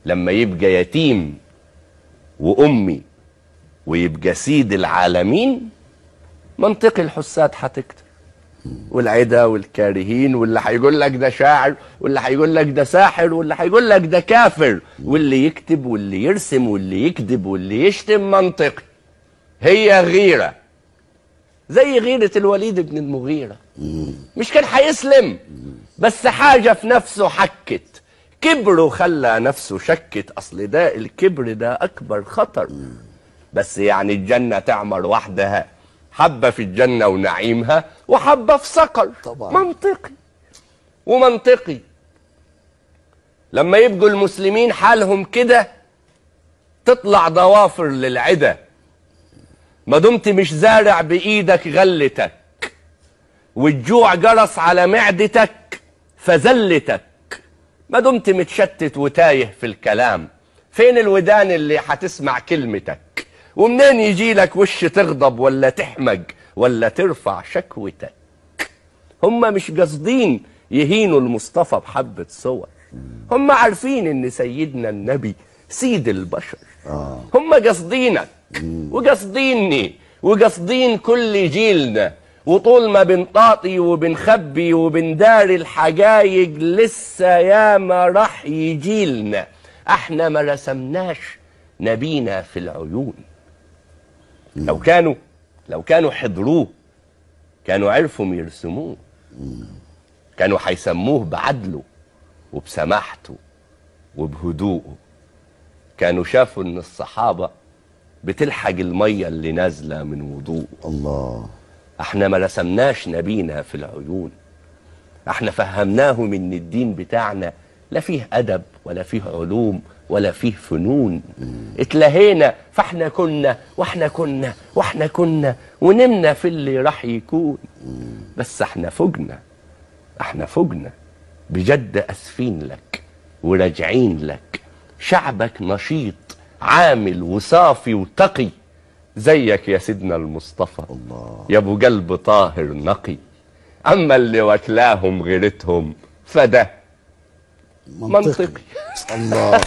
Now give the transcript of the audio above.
لما يبقى يتيم وأمي ويبقى سيد العالمين، منطقي الحساد هتكتر، والعدا والكارهين، واللي هيقول لك ده شاعر، واللي هيقول لك ده ساحر، واللي هيقول لك ده كافر، واللي يكتب واللي يرسم واللي يكذب واللي يشتم. منطقي هي غيرة زي غيرة الوليد بن المغيرة. مش كان هيسلم، بس حاجة في نفسه حكت، كبره خلى نفسه شكت. أصل ده الكبر ده أكبر خطر. بس يعني الجنة تعمر وحدها، حبة في الجنة ونعيمها وحبة في سقر. طبعا منطقي ومنطقي. لما يبقوا المسلمين حالهم كده تطلع ضوافر للعدا. ما دمت مش زارع بإيدك غلتك، والجوع جرس على معدتك فزلتك. ما دمت متشتت وتايه في الكلام، فين الودان اللي هتسمع كلمتك؟ ومنين يجي لك وش تغضب ولا تحمج ولا ترفع شكوتك؟ هم مش قاصدين يهينوا المصطفى بحبة صور، هم عارفين ان سيدنا النبي سيد البشر. هم قاصدينك وقاصديني وقاصدين كل جيلنا، وطول ما بنطاطي وبنخبي وبنداري الحجايج لسه ياما راح يجيلنا. احنا ما رسمناش نبينا في العيون. لو كانوا حضروه كانوا عرفوا يرسموه، كانوا هيسموه بعدله وبسماحته وبهدوءه. كانوا شافوا ان الصحابة بتلحق المية اللي نازلة من وضوء. الله. احنا ما رسمناش نبينا في العيون، احنا فهمناهم ان الدين بتاعنا لا فيه ادب ولا فيه علوم ولا فيه فنون. اتلهينا فاحنا كنا واحنا كنا ونمنا في اللي راح يكون. بس احنا فوقنا بجد، اسفين لك وراجعين لك. شعبك نشيط عامل وصافي وتقي زيك يا سيدنا المصطفى. الله. يا ابو قلب طاهر نقي. اما اللي واكلاهم غيرتهم فده منطقي. الله.